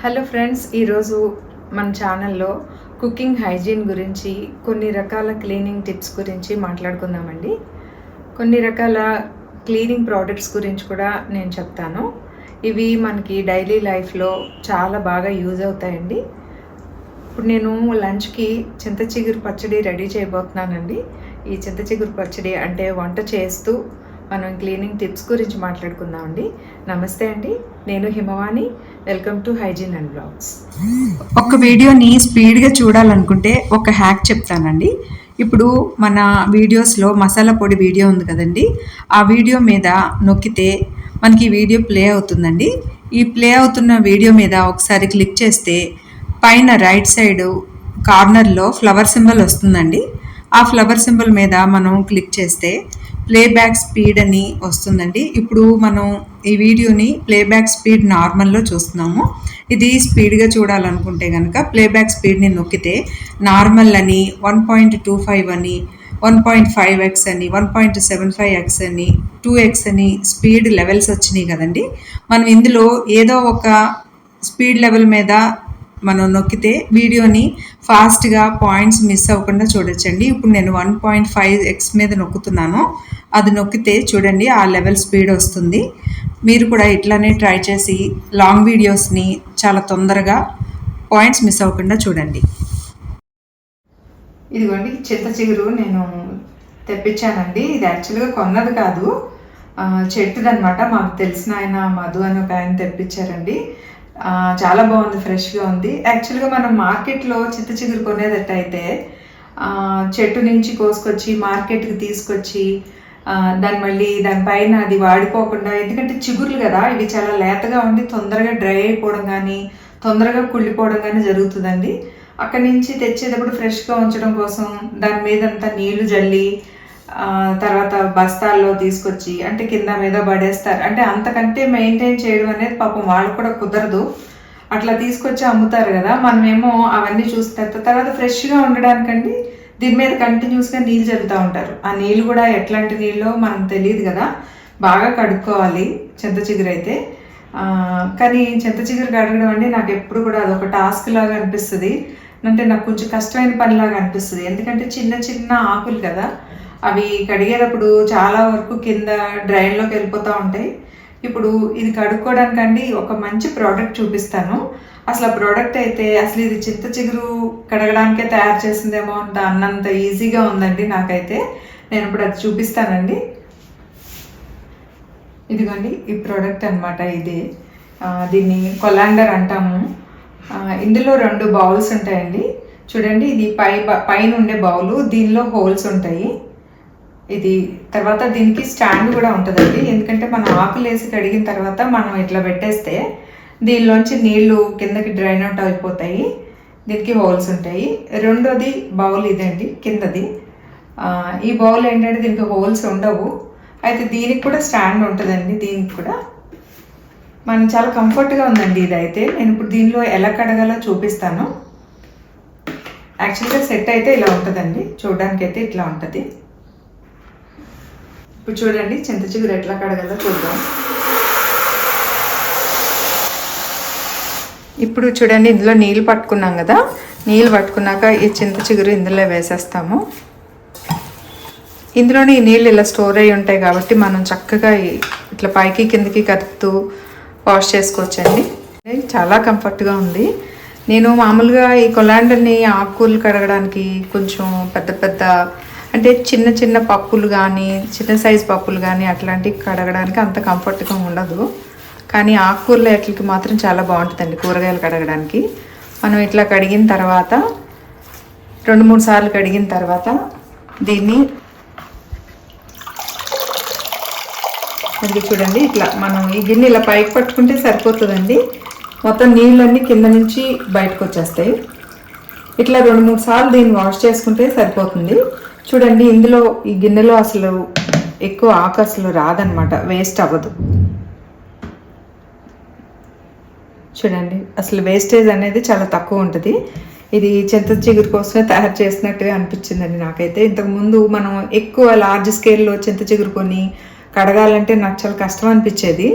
Hello friends, ఈరోజు మన ఛానల్లో కుకింగ్ హైజీన్ గురించి కొన్ని రకాల క్లీనింగ్ టిప్స్ గురించి మాట్లాడుకుందామండి. కొన్ని రకాల క్లీనింగ్ ప్రోడక్ట్స్ గురించి కూడా నేను చెప్తాను. ఇవి మనకి డైలీ లైఫ్లో చాలా బాగా యూజ్ అవుతాయండి. ఇప్పుడు నేను లంచ్కి చింత చిగురు పచ్చడి రెడీ చేయబోతున్నానండి. ఈ చింత చిగురు పచ్చడి అంటే వంట చేస్తూ మనం క్లీనింగ్ టిప్స్ గురించి మాట్లాడుకుందామండి. నమస్తే అండి, నేను Himavani. Welcome to hygiene and blogs. ఒక వీడియోని స్పీడ్గా చూడాలనుకుంటే ఒక హ్యాక్ చెప్తానండి. ఇప్పుడు మన వీడియోస్లో మసాలా పొడి వీడియో ఉంది కదండి, ఆ వీడియో మీద నొక్కితే మనకి వీడియో ప్లే అవుతుందండి. ఈ ప్లే అవుతున్న వీడియో మీద ఒకసారి క్లిక్ చేస్తే పైన రైట్ సైడ్ కార్నర్లో ఫ్లవర్ సింబల్ వస్తుందండి. ఆ ఫ్లవర్ సింబల్ మీద మనం క్లిక్ చేస్తే ప్లేబ్యాక్ స్పీడ్ అని వస్తుందండి. ఇప్పుడు మనం ఈ వీడియోని ప్లేబ్యాక్ స్పీడ్ నార్మల్లో చూస్తున్నాము. ఇది స్పీడ్గా చూడాలనుకుంటే కనుక ప్లేబ్యాక్ స్పీడ్ని నొక్కితే నార్మల్ అని 1.25 అని 1.5x అని 1.75x అని 2x అని స్పీడ్ లెవెల్స్ వచ్చినాయి కదండి. మనం ఇందులో ఏదో ఒక స్పీడ్ లెవెల్ మీద మనం నొక్కితే వీడియోని ఫాస్ట్గా పాయింట్స్ మిస్ అవ్వకుండా చూడొచ్చండి. ఇప్పుడు నేను 1.5x మీద నొక్కుతున్నాను. అది నొక్కితే చూడండి ఆ లెవెల్ స్పీడ్ వస్తుంది. మీరు కూడా ఇట్లానే ట్రై చేసి లాంగ్ వీడియోస్ని చాలా తొందరగా పాయింట్స్ మిస్ అవ్వకుండా చూడండి. ఇదిగోండి చింత చిగురు నేను తెప్పించానండి. ఇది యాక్చువల్గా కొన్నది కాదు, చెట్టుదనమాట. మాకు తెలిసిన ఆయన మధు అని ఒక ఆయన తెప్పించారండి. చాలా బాగుంది, ఫ్రెష్గా ఉంది. యాక్చువల్గా మనం మార్కెట్లో చింత చిగురు కొనేదట్టయితే చెట్టు నుంచి కోసుకొచ్చి మార్కెట్కి తీసుకొచ్చి దానిపైన అది వాడిపోకుండా, ఎందుకంటే చిగుర్లు కదా ఇవి చాలా లేతగా ఉండి తొందరగా డ్రై అయిపోవడం కానీ తొందరగా కుళ్ళిపోవడం కానీ జరుగుతుందండి. అక్కడి నుంచి తెచ్చేటప్పుడు ఫ్రెష్గా ఉంచడం కోసం దాని మీదంతా నీళ్లు జల్లి తర్వాత బస్తాల్లో తీసుకొచ్చి అంటే కింద మీద పడేస్తారు. అంటే అంతకంటే మెయింటైన్ చేయడం అనేది పాపం వాళ్ళు కూడా కుదరదు. అట్లా తీసుకొచ్చి అమ్ముతారు కదా, మనమేమో అవన్నీ చూస్తారు. తర్వాత ఫ్రెష్గా ఉండడానికండి దీని మీద కంటిన్యూస్గా నీళ్ళు చల్లుతూ ఉంటారు. ఆ నీళ్ళు కూడా ఎట్లాంటి నీళ్ళో మనం తెలియదు కదా. బాగా కడుక్కోవాలి చింత చిగురు అయితే. కానీ చింత చిగురు కడగడం అంటే నాకు ఎప్పుడు కూడా అదొక టాస్క్ లాగా అనిపిస్తుంది. అంటే నాకు కొంచెం కష్టమైన పనిలాగా అనిపిస్తుంది. ఎందుకంటే చిన్న చిన్న ఆకులు కదా, అవి కడిగేటప్పుడు చాలా వరకు కింద డ్రైన్లోకి వెళ్ళిపోతూ ఉంటాయి. ఇప్పుడు ఇది కడుక్కోవడానికండి ఒక మంచి ప్రోడక్ట్ చూపిస్తాను. అసలు ఆ ప్రోడక్ట్ అయితే అసలు ఇది చింత చిగురు కడగడానికే తయారు చేసిందేమో అన్నంత ఈజీగా ఉందండి నాకైతే. నేను ఇప్పుడు అది చూపిస్తానండి. ఇదిగోండి ఈ ప్రోడక్ట్ అనమాట. ఇది దీన్ని కొలాండర్ అంటాము. ఇందులో 2 బౌల్స్ ఉంటాయండి. చూడండి, ఇది పైన ఉండే బౌలు, దీనిలో హోల్స్ ఉంటాయి. ఇది తర్వాత దీనికి స్టాండ్ కూడా ఉంటుందండి. ఎందుకంటే మనం ఆకులు వేసి కడిగిన తర్వాత మనం ఇట్లా పెట్టేస్తే దీనిలోంచి నీళ్లు కిందకి డ్రైన్ అవుట్ అయిపోతాయి. దీనికి హోల్స్ ఉంటాయి. రెండోది బౌల్ ఇదండి కిందది. ఈ బౌల్ ఏంటంటే దీనికి హోల్స్ ఉండవు. అయితే దీనికి కూడా స్టాండ్ ఉంటుందండి. దీనికి కూడా మనం చాలా కంఫర్ట్గా ఉందండి ఇదైతే. నేను ఇప్పుడు దీనిలో ఎలా కడగాలో చూపిస్తాను. యాక్చువల్గా సెట్ అయితే ఇలా ఉంటుందండి, చూడడానికి అయితే ఇట్లా ఉంటుంది. ఇప్పుడు చూడండి చింత చిగురు ఎట్లా కడగాలో చూద్దాం. ఇప్పుడు చూడండి ఇందులో నీళ్ళు పట్టుకున్నాం కదా, నీళ్ళు పట్టుకున్నాక ఈ చింత చిగురు ఇందులో వేసేస్తాము. ఇందులోనే ఈ నీళ్ళు ఇలా స్టోర్ అయ్యి ఉంటాయి కాబట్టి మనం చక్కగా ఇట్లా పైకి కిందకి కదుపుతూ వాష్ చేసుకోవచ్చండి. చాలా కంఫర్ట్గా ఉంది. నేను మామూలుగా ఈ కొలాండర్ని ఆకుకూరలు కడగడానికి కొంచెం పెద్ద పెద్ద అంటే చిన్న చిన్న పప్పులు కానీ చిన్న సైజు పప్పులు కానీ అట్లాంటివి కడగడానికి అంత కంఫర్ట్గా ఉండదు. కానీ ఆకుకూరలు ఎట్లకి మాత్రం చాలా బాగుంటుందండి కూరగాయలు కడగడానికి. మనం ఇట్లా కడిగిన తర్వాత 2-3 సార్లు కడిగిన తర్వాత దీన్ని అది చూడండి ఇట్లా మనం ఈ గిన్నె ఇలా పైకి పట్టుకుంటే సరిపోతుందండి. మొత్తం నీళ్ళన్నీ కింద నుంచి బయటకు వచ్చేస్తాయి. ఇట్లా 2-3 సార్లు దీన్ని వాష్ చేసుకుంటే సరిపోతుంది. చూడండి ఇందులో ఈ గిన్నెలో అసలు ఎక్కువ ఆకు అసలు రాదనమాట, వేస్ట్ అవ్వదు. చూడండి అసలు వేస్టేజ్ అనేది చాలా తక్కువ ఉంటుంది. ఇది చింత చిగురు కోసమే తయారు చేసినట్టుగా అనిపించిందండి నాకైతే. ఇంతకుముందు మనం ఎక్కువ లార్జ్ స్కేల్లో చింత చిగురు కొని కడగాలంటే నాకు చాలా కష్టం అనిపించేది.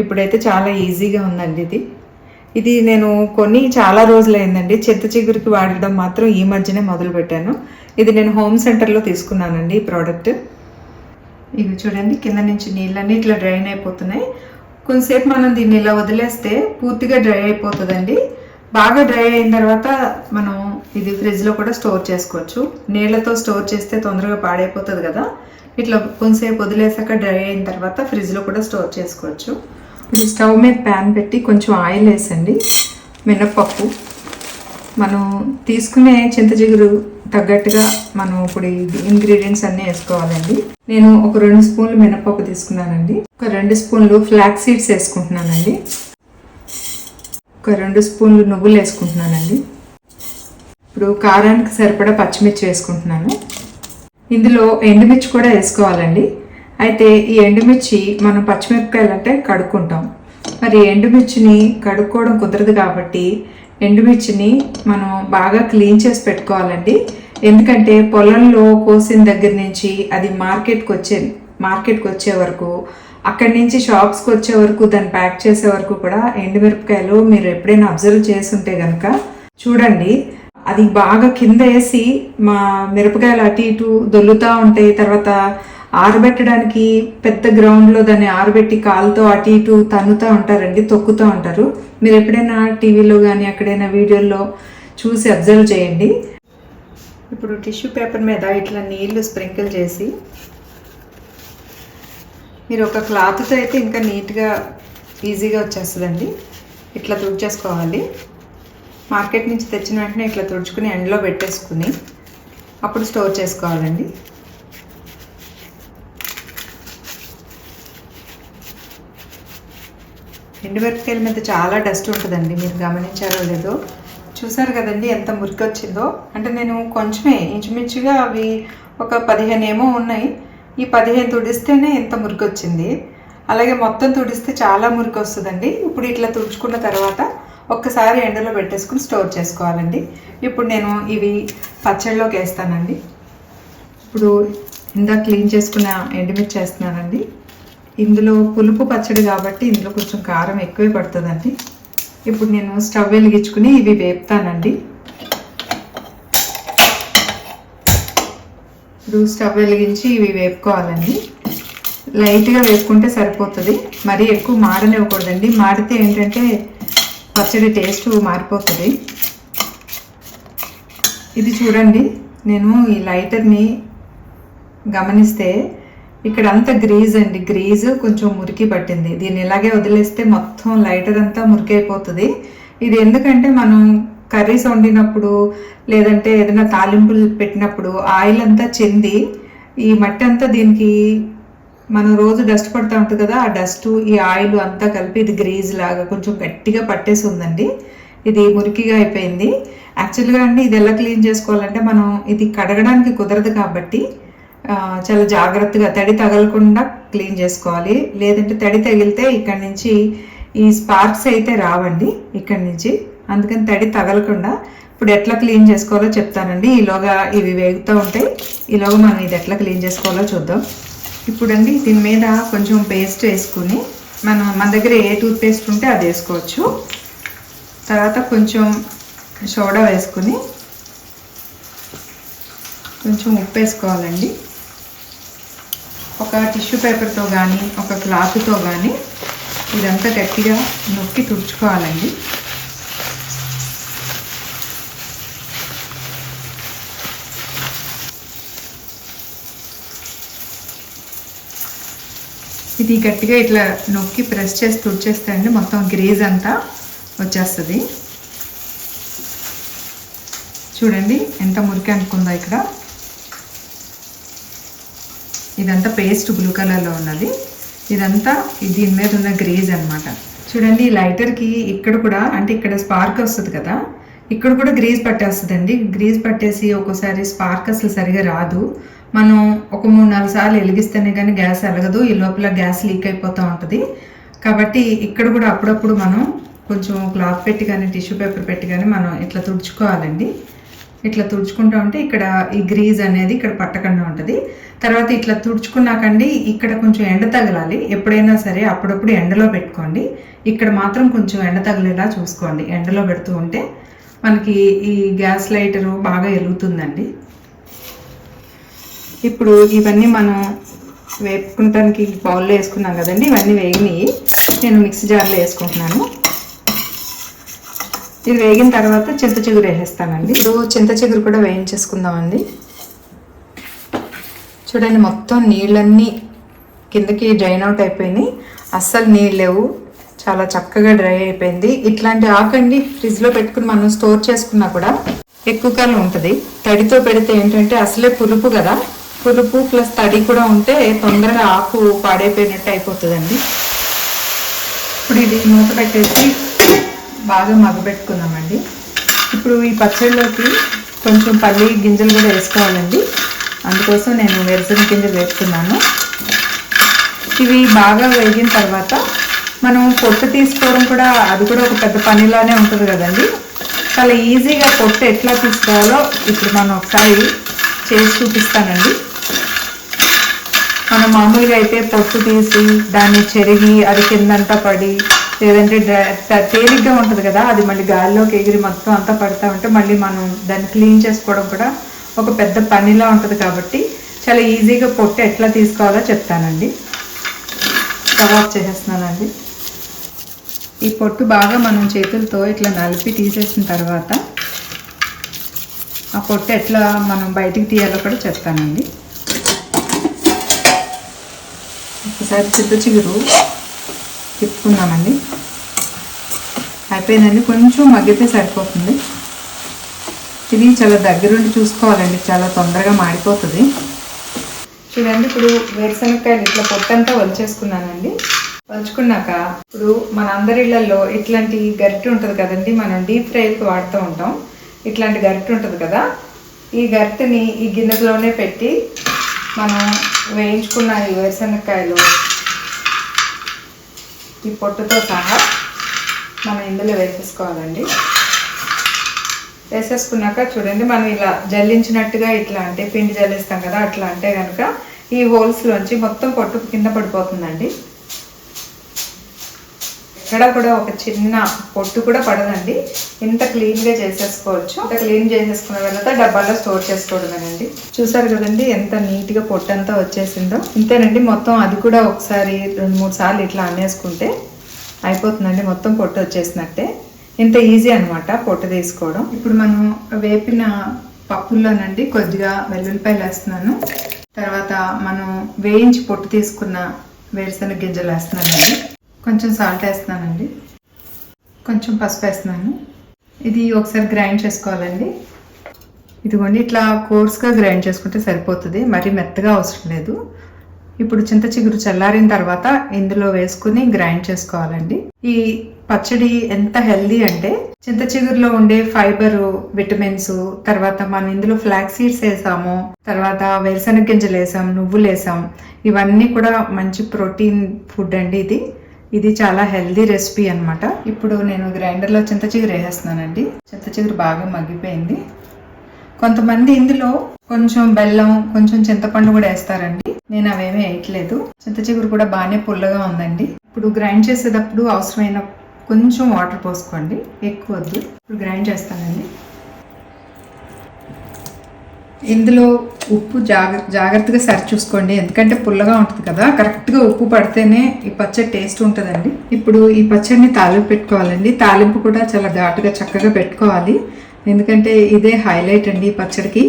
ఇప్పుడైతే చాలా ఈజీగా ఉందండి ఇది. ఇది నేను కొని చాలా రోజులైందండి. చింత చిగురికి వాడడం మాత్రం ఈ మధ్యనే మొదలుపెట్టాను. ఇది నేను హోమ్ సెంటర్లో తీసుకున్నానండి ఈ ప్రోడక్ట్. ఇవి చూడండి, కింద నుంచి నీళ్ళన్నీ ఇట్లా డ్రైన్ అయిపోతున్నాయి. కొంతసేపు మనం దీన్ని ఇలా వదిలేస్తే పూర్తిగా డ్రై అయిపోతుందండి. బాగా డ్రై అయిన తర్వాత మనం ఇది ఫ్రిడ్జ్లో కూడా స్టోర్ చేసుకోవచ్చు. నీళ్ళతో స్టోర్ చేస్తే తొందరగా పాడైపోతుంది కదా. ఇట్లా కొంతసేపు వదిలేసాక డ్రై అయిన తర్వాత ఫ్రిడ్జ్లో కూడా స్టోర్ చేసుకోవచ్చు. ఇప్పుడు స్టవ్ మీద ప్యాన్ పెట్టి కొంచెం ఆయిల్ వేసండి. మినప్పప్పు, మనం తీసుకునే చింత చిగురు తగ్గట్టుగా మనం ఇప్పుడు ఇంగ్రీడియంట్స్ అన్నీ వేసుకోవాలండి. నేను ఒక 2 స్పూన్లు మినప్పప్పు తీసుకున్నానండి. ఒక 2 స్పూన్లు ఫ్లాక్స్ సీడ్స్ వేసుకుంటున్నానండి. ఒక 2 స్పూన్లు నువ్వులు వేసుకుంటున్నానండి. ఇప్పుడు కారానికి సరిపడా పచ్చిమిర్చి వేసుకుంటున్నాను. ఇందులో ఎండుమిర్చి కూడా వేసుకోవాలండి. అయితే ఈ ఎండుమిర్చి మనం పచ్చిమిరపకాయలు అంటే కడుక్కుంటాం. మరి ఎండుమిర్చిని కడుక్కోవడం కుదరదు కాబట్టి ఎండుమిర్చిని మనం బాగా క్లీన్ చేసి పెట్టుకోవాలండి. ఎందుకంటే పొలంలో కోసిన దగ్గర నుంచి అది మార్కెట్కి వచ్చే వరకు, అక్కడి నుంచి షాప్స్కి వచ్చే వరకు, దాన్ని ప్యాక్ చేసే వరకు కూడా ఎండుమిరపకాయలు మీరు ఎప్పుడైనా అబ్జర్వ్ చేస్తుంటే కనుక చూడండి, అది బాగా కింద వేసి మా మిరపకాయలు అటు ఇటు దొల్లుతూ ఉంటాయి. తర్వాత ఆరబెట్టడానికి పెద్ద గ్రౌండ్లో దాన్ని ఆరబెట్టి కాలుతో అటు ఇటు తన్నుతూ ఉంటారండి, తొక్కుతూ ఉంటారు. మీరు ఎప్పుడైనా టీవీలో కానీ ఎక్కడైనా వీడియోల్లో చూసి అబ్జర్వ్ చేయండి. ఇప్పుడు టిష్యూ పేపర్ మీద ఇట్లా నీళ్లు స్ప్రింకిల్ చేసి, మీరు ఒక క్లాత్తో అయితే ఇంకా నీట్గా ఈజీగా వచ్చేస్తుందండి. ఇట్లా తుడిచేసుకోవాలి. మార్కెట్ నుంచి తెచ్చిన వెంటనే ఇట్లా తుడుచుకుని ఎండలో పెట్టేసుకుని అప్పుడు స్టోర్ చేసుకోవాలండి. ఎండుమిరపకాయల మీద చాలా డస్ట్ ఉంటుందండి, మీరు గమనించారో లేదో. చూసారు కదండి ఎంత మురికి వచ్చిందో. అంటే నేను కొంచెమే ఇంచుమించుగా అవి ఒక 15 ఏమో ఉన్నాయి. ఈ 15 తుడిస్తేనే ఎంత మురికి వచ్చింది. అలాగే మొత్తం తుడిస్తే చాలా మురికి వస్తుందండి. ఇప్పుడు ఇట్లా తుడుచుకున్న తర్వాత ఒక్కసారి ఎండలో పెట్టేసుకుని స్టోర్ చేసుకోవాలండి. ఇప్పుడు నేను ఇవి పచ్చడిలోకి వేస్తానండి. ఇప్పుడు ఇందాక క్లీన్ చేసుకున్న ఎండుమిర్చి వేస్తున్నానండి. ఇందులో పులుపు పచ్చడి కాబట్టి ఇందులో కొంచెం కారం ఎక్కువే పడుతుందండి. ఇప్పుడు నేను స్టవ్ వెలిగించుకుని ఇవి వేపుతానండి. ఇప్పుడు స్టవ్ వెలిగించి ఇవి వేపుకోవాలండి. లైట్గా వేపుకుంటే సరిపోతుంది, మరీ ఎక్కువ మాడనివ్వకూడదండి. మాడితే ఏంటంటే పచ్చడి టేస్ట్ మారిపోతుంది. ఇది చూడండి, నేను ఈ లైటర్ని గమనిస్తే ఇక్కడ అంతా గ్రీజ్ అండి, గ్రీజ్ కొంచెం మురికి పట్టింది. దీన్ని ఇలాగే వదిలేస్తే మొత్తం లైటర్ అంతా మురికి అయిపోతుంది. ఇది ఎందుకంటే మనం కర్రీస్ వండినప్పుడు లేదంటే ఏదైనా తాలింపులు పెట్టినప్పుడు ఆయిల్ అంతా చెంది ఈ మట్టి అంతా దీనికి మనం రోజు డస్ట్ పడుతూ ఉంటుంది కదా, ఆ డస్ట్ ఈ ఆయిల్ అంతా కలిపి ఇది గ్రీజ్ లాగా కొంచెం గట్టిగా పట్టేసి ఉందండి. ఇది మురికిగా అయిపోయింది. యాక్చువల్గా అండి ఇది ఎలా క్లీన్ చేసుకోవాలంటే మనం ఇది కడగడానికి కుదరదు కాబట్టి చాలా జాగ్రత్తగా తడి తగలకుండా క్లీన్ చేసుకోవాలి. లేదంటే తడి తగిలితే ఇక్కడి నుంచి ఈ స్పార్క్స్ అయితే రావండి ఇక్కడి నుంచి. అందుకని తడి తగలకుండా ఇప్పుడు ఎట్లా క్లీన్ చేసుకోవాలో చెప్తానండి. ఈలోగా ఇవి వేగుతూ ఉంటాయి. ఈలోగా మనం ఇది ఎట్లా క్లీన్ చేసుకోవాలో చూద్దాం. ఇప్పుడండి దీని మీద కొంచెం పేస్ట్ వేసుకుని మన దగ్గర ఏ టూత్ పేస్ట్ ఉంటే అది వేసుకోవచ్చు. తర్వాత కొంచెం సోడా వేసుకుని కొంచెం ఉప్పు వేసుకోవాలండి. ఒక టిష్యూ పేపర్తో కానీ ఒక క్లాత్తో కానీ ఇదంతా గట్టిగా నొక్కి తుడుచుకోవాలండి. ఇది గట్టిగా ఇట్లా నొక్కి ప్రెస్ చేసి తుడిచేస్తే అండి మొత్తం గ్రీజ్ అంతా వచ్చేస్తుంది. చూడండి ఎంత మురికి అనుకుందో ఇక్కడ. ఇదంతా పేస్ట్ బ్లూ కలర్లో ఉన్నది. ఇదంతా దీని మీద ఉన్న గ్రీజ్ అనమాట. చూడండి ఈ లైటర్కి ఇక్కడ కూడా అంటే ఇక్కడ స్పార్క్ వస్తుంది కదా, ఇక్కడ కూడా గ్రీజ్ పట్టేస్తుందండి. గ్రీజ్ పట్టేసి ఒక్కోసారి స్పార్క్ అసలు సరిగా రాదు. మనం ఒక 3-4 సార్లు వెలిగిస్తేనే కానీ గ్యాస్ వెలగదు. ఈ లోపల గ్యాస్ లీక్ అయిపోతూ ఉంటుంది. కాబట్టి ఇక్కడ కూడా అప్పుడప్పుడు మనం కొంచెం క్లాత్ పెట్టి కానీ టిష్యూ పేపర్ పెట్టి కానీ మనం ఇట్లా తుడుచుకోవాలండి. ఇట్లా తుడుచుకుంటూ ఉంటే ఇక్కడ ఈ గ్రీజ్ అనేది ఇక్కడ పట్టకుండా ఉంటుంది. తర్వాత ఇట్లా తుడుచుకున్నాకండి ఇక్కడ కొంచెం ఎండ తగలాలి. ఎప్పుడైనా సరే అప్పుడప్పుడు ఎండలో పెట్టుకోండి. ఇక్కడ మాత్రం కొంచెం ఎండ తగిలేలా చూసుకోండి. ఎండలో పెడుతూ ఉంటే మనకి ఈ గ్యాస్ లైటరు బాగా వెలుగుతుందండి. ఇప్పుడు ఇవన్నీ మనం వేపుకుంటానికి బౌల్లో వేసుకున్నాం కదండి. ఇవన్నీ వేగినాయి. నేను మిక్సీ జార్లో వేసుకుంటున్నాను. ఇది వేగిన తర్వాత చింత చిగురు వేసేస్తానండి. ఇప్పుడు చింత చిగురు కూడా వేయించేసుకుందామండి. చూడండి, మొత్తం నీళ్ళన్నీ కిందకి డ్రైన్ అవుట్ అయిపోయినాయి. అస్సలు నీళ్ళు లేవు, చాలా చక్కగా డ్రై అయిపోయింది. ఇట్లాంటి ఆకండి ఫ్రిడ్జ్లో పెట్టుకుని మనం స్టోర్ చేసుకున్నా కూడా ఎక్కువ కాలం ఉంటుంది. తడితో పెడితే ఏంటంటే అసలే పులుపు కదా, పులుపు ప్లస్ తడి కూడా ఉంటే తొందరగా ఆకు పాడైపోయినట్టు అయిపోతుందండి. ఇప్పుడు ఇది మూత పెట్టేసి బాగా మగ్గబెట్టుకుందామండి. ఇప్పుడు ఈ పచ్చడిలోకి కొంచెం పల్లి గింజలు కూడా వేసుకోవాలండి. అందుకోసం నేను వేరుశనగ గింజలు వేస్తున్నాను. ఇవి బాగా వేగిన తర్వాత మనం పొట్టు తీసుకోవడం కూడా అది కూడా ఒక పెద్ద పనిలానే ఉంటుంది కదండి. చాలా ఈజీగా పొట్టు ఎట్లా తీసుకోవాలో ఇప్పుడు మనం ఒకసారి చేసి చూపిస్తానండి. మనం మామూలుగా అయితే పొట్టు తీసి దాన్ని చెరిగి అది కిందంతా పడి లేదంటే తేలిగ్గా ఉంటుంది కదా, అది మళ్ళీ గాలిలోకి ఎగిరి మొత్తం అంతా పడతా ఉంటే మళ్ళీ మనం దాన్ని క్లీన్ చేసుకోవడం కూడా ఒక పెద్ద పనిలా ఉంటుంది. కాబట్టి చాలా ఈజీగా పొట్టు ఎట్లా తీసుకోవాలో చెప్తానండి. స్టవ్ ఆఫ్ చేసేస్తున్నానండి. ఈ పొట్టు బాగా మనం చేతులతో ఇట్లా నలిపి తీసేసిన తర్వాత ఆ పొట్టు ఎట్లా మనం బయటికి తీయాలో కూడా చెప్తానండి. ఒకసారి చింత చిగురు తిప్పుకుందామండి. అయిపోయిందండి, కొంచెం మగ్గితే సరిపోతుంది. ఇది చాలా దగ్గరుండి చూసుకోవాలండి, చాలా తొందరగా మాడిపోతుంది. చూడండి, ఇప్పుడు వేరుశనగకాయలు ఇట్లా పొట్టంతా వలిచేసుకున్నానండి. వలుచుకున్నాక ఇప్పుడు మన అందరి ఇళ్లలో ఇట్లాంటి గరిటె ఉంటుంది కదండి, మనం డీప్ ఫ్రైకి వాడుతూ ఉంటాం. ఇట్లాంటి గరిటె ఉంటుంది కదా, ఈ గరిటెని ఈ గిన్నెలోనే పెట్టి మనం వేయించుకున్న ఈ వేరుశనగకాయలు ఈ పొట్టుతో సహా మనం ఇందులో వేసేసుకోవాలండి. వేసేసుకున్నాక చూడండి, మనం ఇలా జల్లించినట్టుగా ఇట్లా అంటే పిండి జల్లిస్తాం కదా, అట్లా అంటే కనుక ఈ హోల్స్లోంచి మొత్తం పొట్టు కింద పడిపోతుందండి. ఎక్కడ కూడా ఒక చిన్న పొట్టు కూడా పడదండి. ఇంత క్లీన్గా చేసేసుకోవచ్చు. ఇంత క్లీన్ చేసేసుకున్న తర్వాత డబ్బాలో స్టోర్ చేసుకోవడమేనండి. చూసారు కదండి ఎంత నీట్గా పొట్టు అంతా వచ్చేసిందో. ఇంతేనండి, మొత్తం అది కూడా ఒకసారి 2-3 సార్లు ఇట్లా అనేసుకుంటే అయిపోతుందండి. మొత్తం పొట్టు వచ్చేసినట్టే. ఇంత ఈజీ అనమాట పొట్టు తీసుకోవడం. ఇప్పుడు మనం వేపిన పప్పుల్లోనండి కొద్దిగా వెల్లుల్లిపాయలు వేస్తున్నాను. తర్వాత మనం వేయించి పొట్టు తీసుకున్న వేరుశనగ గింజలు వేస్తున్నానండి. కొంచెం సాల్ట్ వేస్తున్నానండి. కొంచెం పసుపు వేస్తున్నాను. ఇది ఒకసారి గ్రైండ్ చేసుకోవాలండి. ఇదిగోండి, ఇట్లా కోర్స్గా గ్రైండ్ చేసుకుంటే సరిపోతుంది, మరీ మెత్తగా అవసరం లేదు. ఇప్పుడు చింత చిగురు చల్లారిన తర్వాత ఇందులో వేసుకుని గ్రైండ్ చేసుకోవాలండి. ఈ పచ్చడి ఎంత హెల్దీ అంటే చింత చిగురులో ఉండే ఫైబరు, విటమిన్స్, తర్వాత మనం ఇందులో ఫ్లాక్స్ సీడ్స్ వేసాము, తర్వాత వేరుశనగ గింజలు వేసాం, నువ్వులు వేసాం. ఇవన్నీ కూడా మంచి ప్రోటీన్ ఫుడ్ అండి. ఇది చాలా హెల్దీ రెసిపీ అనమాట. ఇప్పుడు నేను గ్రైండర్లో చింత చిగురు వేసేస్తున్నానండి. చింత చిగురు బాగా మగ్గిపోయింది. కొంతమంది ఇందులో కొంచెం బెల్లం, కొంచెం చింతపండు కూడా వేస్తారండి. నేను అవేమీ వేయట్లేదు. చింత చిగురు కూడా బాగానే పుల్లగా ఉందండి. ఇప్పుడు గ్రైండ్ చేసేటప్పుడు అవసరమైన కొంచెం వాటర్ పోసుకోండి, ఎక్కువ వద్దు. ఇప్పుడు గ్రైండ్ చేస్తానండి. ఇందులో ఉప్పు జాగ్రత్తగా సరి చూసుకోండి, ఎందుకంటే పుల్లగా ఉంటుంది కదా. కరెక్ట్గా ఉప్పు పడితేనే ఈ పచ్చడి టేస్ట్ ఉంటుందండి. ఇప్పుడు ఈ పచ్చడిని తాలింపు పెట్టుకోవాలండి. తాలింపు కూడా చాలా ఘాటుగా చక్కగా పెట్టుకోవాలి, ఎందుకంటే ఇదే హైలైట్ అండి ఈ పచ్చడికి.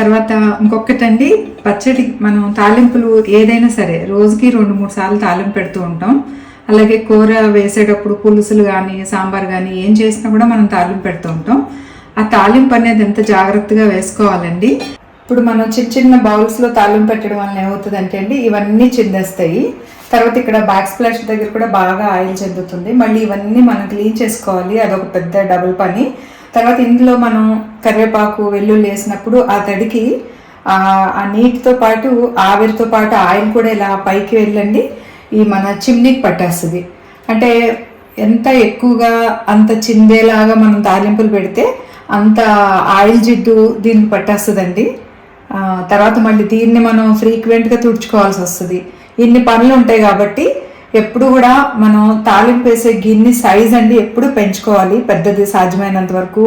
తర్వాత ఇంకొకటండి, పచ్చడి మనం తాలింపులు ఏదైనా సరే రోజుకి 2-3 సార్లు తాలింపు పెడుతూ ఉంటాం. అలాగే కూర వేసేటప్పుడు పులుసులు కానీ సాంబార్ కానీ ఏం చేసినా కూడా మనం తాలింపు పెడుతూ ఉంటాం. ఆ తాలింపు అనేది ఎంత జాగ్రత్తగా వేసుకోవాలండి. ఇప్పుడు మనం చిన్న చిన్న బౌల్స్లో తాలింపు పెట్టడం వల్ల ఏమవుతుందంటే అండి, ఇవన్నీ చిందేస్తాయి. తర్వాత ఇక్కడ బ్యాక్ స్ప్లాష్ దగ్గర కూడా బాగా ఆయిల్ చెందుతుంది. మళ్ళీ ఇవన్నీ మనం క్లీన్ చేసుకోవాలి, అదొక పెద్ద డబుల్ పని. తర్వాత ఇందులో మనం కరివేపాకు, వెల్లుల్లి వేసినప్పుడు ఆ తడికి ఆ నీటితో పాటు ఆవిరితో పాటు ఆయిల్ కూడా ఇలా పైకి వెళ్ళండి ఈ మన చిమ్నీకి పట్టేస్తుంది. అంటే ఎంత ఎక్కువగా అంత చిందేలాగా మనం తాలింపులు పెడితే అంత ఆయిల్ జిడ్డు దీనికి పట్టేస్తుందండి. తర్వాత మళ్ళీ దీన్ని మనం ఫ్రీక్వెంట్గా తుడుచుకోవాల్సి వస్తుంది. ఇన్ని పనులు ఉంటాయి కాబట్టి ఎప్పుడు కూడా మనం తాలింపు వేసే గిన్నె సైజ్ అండి ఎప్పుడు పెంచుకోవాలి. పెద్దది సాధ్యమైనంత వరకు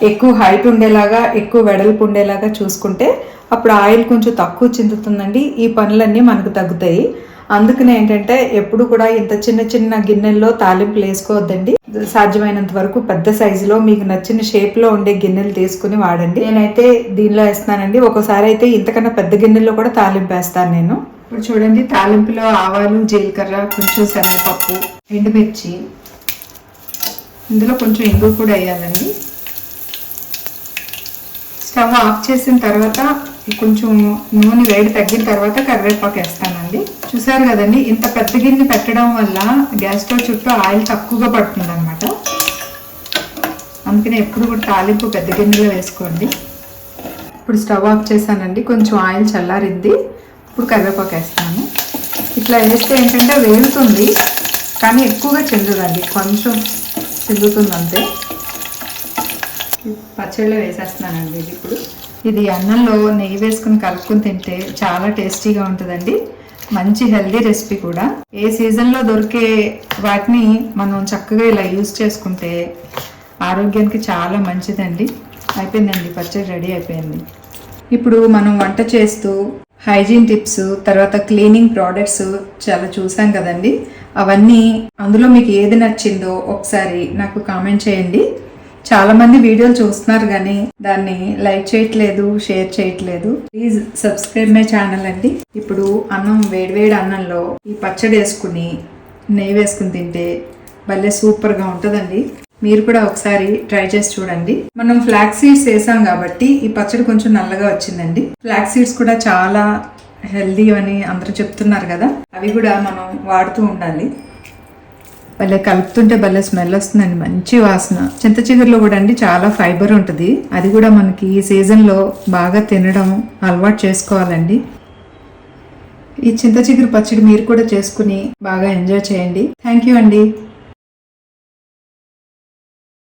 ఎక్కువ హైట్ ఉండేలాగా, ఎక్కువ వెడల్పు ఉండేలాగా చూసుకుంటే అప్పుడు ఆయిల్ కొంచెం తక్కువ చిందుతుందండి. ఈ పనులన్నీ మనకు తగ్గుతాయి. అందుకనే ఏంటంటే ఎప్పుడు కూడా ఇంత చిన్న చిన్న గిన్నెల్లో తాలింపులు వేసుకోవద్దండి. సాధ్యమైనంత వరకు పెద్ద సైజులో మీకు నచ్చిన షేప్లో ఉండే గిన్నెలు తీసుకుని వాడండి. నేనైతే దీనిలో వేస్తానండి. ఒక్కోసారి అయితే ఇంతకన్నా పెద్ద గిన్నెల్లో కూడా తాలింపు వేస్తాను నేను. ఇప్పుడు చూడండి, తాలింపులో ఆవాలు, జీలకర్ర, కొంచెం శనగపప్పు, ఎండుమిర్చి, ఇందులో కొంచెం ఇంగువ కూడా వేయాలండి. స్టవ్ ఆఫ్ చేసిన తర్వాత కొంచెం నూనె వేడి తగ్గిన తర్వాత కరివేపాకు వేస్తానండి. చూసారు కదండి, ఇంత పెద్ద గిన్నె పెట్టడం వల్ల గ్యాస్ స్టవ్ చుట్టూ ఆయిల్ తక్కువగా పడుతుంది అనమాట. అందుకనే ఎప్పుడు కూడా తాలింపు పెద్ద గిన్నెలో వేసుకోండి. ఇప్పుడు స్టవ్ ఆఫ్ చేశానండి. కొంచెం ఆయిల్ చల్లారింది. ఇప్పుడు కరివేపాకు వేస్తాను. ఇట్లా వేస్తే ఏంటంటే వేగుతుంది, కానీ ఎక్కువగా చెందుదండి, కొంచెం చెందుతుంది అంతే. పచ్చడిలో వేసేస్తున్నానండి ఇది. ఇప్పుడు ఇది అన్నంలో నెయ్యి వేసుకుని కలుపుకుని తింటే చాలా టేస్టీగా ఉంటుందండి. మంచి హెల్దీ రెసిపీ కూడా. ఏ సీజన్లో దొరికే వాటిని మనం చక్కగా ఇలా యూజ్ చేసుకుంటే ఆరోగ్యానికి చాలా మంచిదండి. అయిపోయిందండి, పచ్చడి రెడీ అయిపోయింది. ఇప్పుడు మనం వంట చేస్తూ హైజీన్ టిప్స్, తర్వాత క్లీనింగ్ ప్రోడక్ట్స్ చాలా చూసాం కదండి. అవన్నీ అందులో మీకు ఏది నచ్చిందో ఒకసారి నాకు కామెంట్ చేయండి. చాలామంది వీడియోలు చూస్తున్నారు కానీ దాన్ని లైక్ చేయట్లేదు, షేర్ చేయట్లేదు. ప్లీజ్ సబ్స్క్రైబ్ మై ఛానల్ అండి. ఇప్పుడు అన్నం, వేడివేడి అన్నంలో ఈ పచ్చడి వేసుకుని నెయ్యి వేసుకుని తింటే భలే సూపర్గా ఉంటుందండి. మీరు కూడా ఒకసారి ట్రై చేసి చూడండి. మనం ఫ్లాక్స్ సీడ్స్ వేసాం కాబట్టి ఈ పచ్చడి కొంచెం నల్లగా వచ్చిందండి. ఫ్లాక్స్ సీడ్స్ కూడా చాలా హెల్దీ అని అందరూ చెప్తున్నారు కదా, అవి కూడా మనం వాడుతూ ఉండాలి. భలే కలుపుతుంటే భలే స్మెల్ వస్తుందండి, మంచి వాసన. చింత చిగురులో కూడా అండి చాలా ఫైబర్ ఉంటుంది. అది కూడా మనకి ఈ సీజన్లో బాగా తినడం అలవాటు చేసుకోవాలండి. ఈ చింత చిగురు పచ్చడి మీరు కూడా చేసుకుని బాగా ఎంజాయ్ చేయండి. థ్యాంక్ యూ అండి.